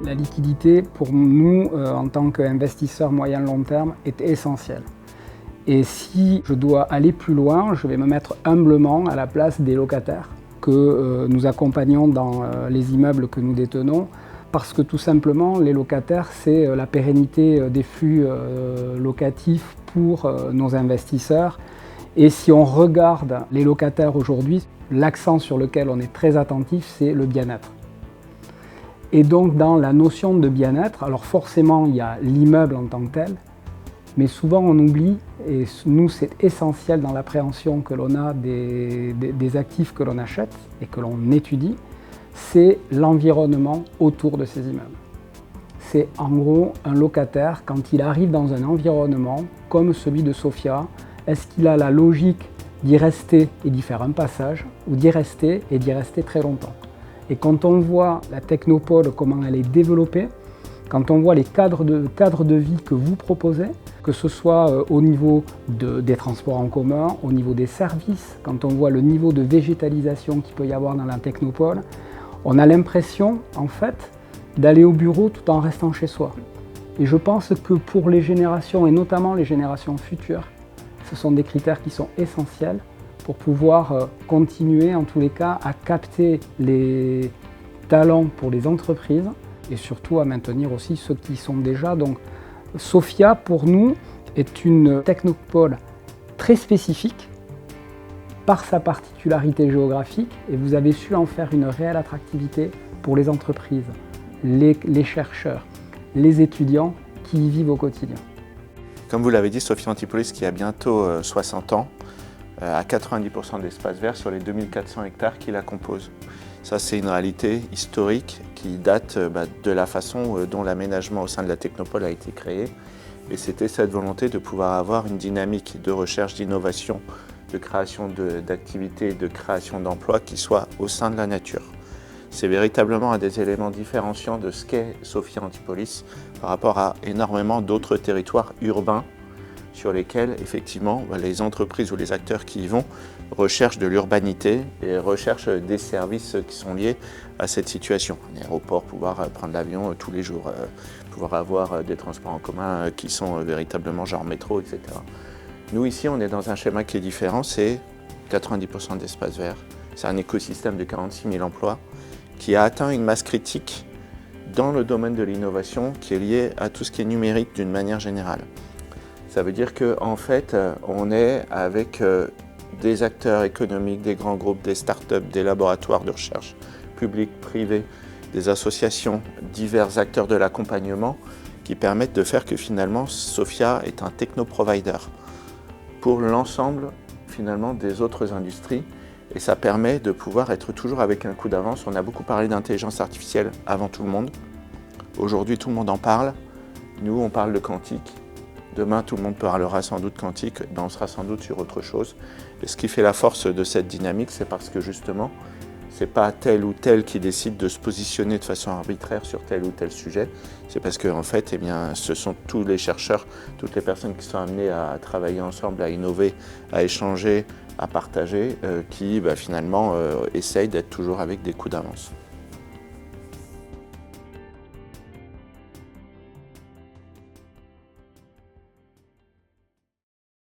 La liquidité, pour nous, en tant qu'investisseurs moyen-long terme, est essentielle. Et si je dois aller plus loin, je vais me mettre humblement à la place des locataires que nous accompagnons dans les immeubles que nous détenons, parce que tout simplement, les locataires, c'est la pérennité des flux locatifs pour nos investisseurs. Et si on regarde les locataires aujourd'hui, l'accent sur lequel on est très attentif, c'est le bien-être. Et donc dans la notion de bien-être, alors forcément il y a l'immeuble en tant que tel, mais souvent on oublie, et nous c'est essentiel dans l'appréhension que l'on a des actifs que l'on achète et que l'on étudie, c'est l'environnement autour de ces immeubles. C'est en gros un locataire, quand il arrive dans un environnement comme celui de Sofia, est-ce qu'il a la logique d'y rester et d'y faire un passage, ou d'y rester et d'y rester très longtemps? Et quand on voit la technopole, comment elle est développée, quand on voit les cadres de vie que vous proposez, que ce soit au niveau des transports en commun, au niveau des services, quand on voit le niveau de végétalisation qu'il peut y avoir dans la technopole, on a l'impression, en fait, d'aller au bureau tout en restant chez soi. Et je pense que pour les générations, et notamment les générations futures, ce sont des critères qui sont essentiels pour pouvoir continuer, en tous les cas, à capter les talents pour les entreprises et surtout à maintenir aussi ceux qui y sont déjà. Donc, Sofia, pour nous, est une technopole très spécifique par sa particularité géographique et vous avez su en faire une réelle attractivité pour les entreprises, les chercheurs, les étudiants qui y vivent au quotidien. Comme vous l'avez dit, Sofia Antipolis, qui a bientôt 60 ans, a 90% d'espace vert sur les 2400 hectares qui la composent. Ça, c'est une réalité historique qui date de la façon dont l'aménagement au sein de la technopole a été créé. Et c'était cette volonté de pouvoir avoir une dynamique de recherche, d'innovation, de création d'activités, de création d'emplois qui soit au sein de la nature. C'est véritablement un des éléments différenciants de ce qu'est Sofia Antipolis par rapport à énormément d'autres territoires urbains sur lesquels, effectivement, les entreprises ou les acteurs qui y vont recherchent de l'urbanité et recherchent des services qui sont liés à cette situation. Un aéroport, pouvoir prendre l'avion tous les jours, pouvoir avoir des transports en commun qui sont véritablement genre métro, etc. Nous, ici, on est dans un schéma qui est différent, c'est 90% d'espace vert. C'est un écosystème de 46 000 emplois qui a atteint une masse critique dans le domaine de l'innovation qui est lié à tout ce qui est numérique d'une manière générale. Ça veut dire qu'en fait, on est avec des acteurs économiques, des grands groupes, des startups, des laboratoires de recherche, publics, privés, des associations, divers acteurs de l'accompagnement qui permettent de faire que finalement, Sofia est un techno-provider pour l'ensemble finalement des autres industries et ça permet de pouvoir être toujours avec un coup d'avance. On a beaucoup parlé d'intelligence artificielle avant tout le monde. Aujourd'hui, tout le monde en parle. Nous, on parle de quantique. Demain, tout le monde parlera sans doute quantique, on sera sans doute sur autre chose. Et ce qui fait la force de cette dynamique, c'est parce que justement, ce n'est pas tel ou tel qui décide de se positionner de façon arbitraire sur tel ou tel sujet. C'est parce qu'en fait, ce sont tous les chercheurs, toutes les personnes qui sont amenées à travailler ensemble, à innover, à échanger, à partager, qui finalement essayent d'être toujours avec des coups d'avance.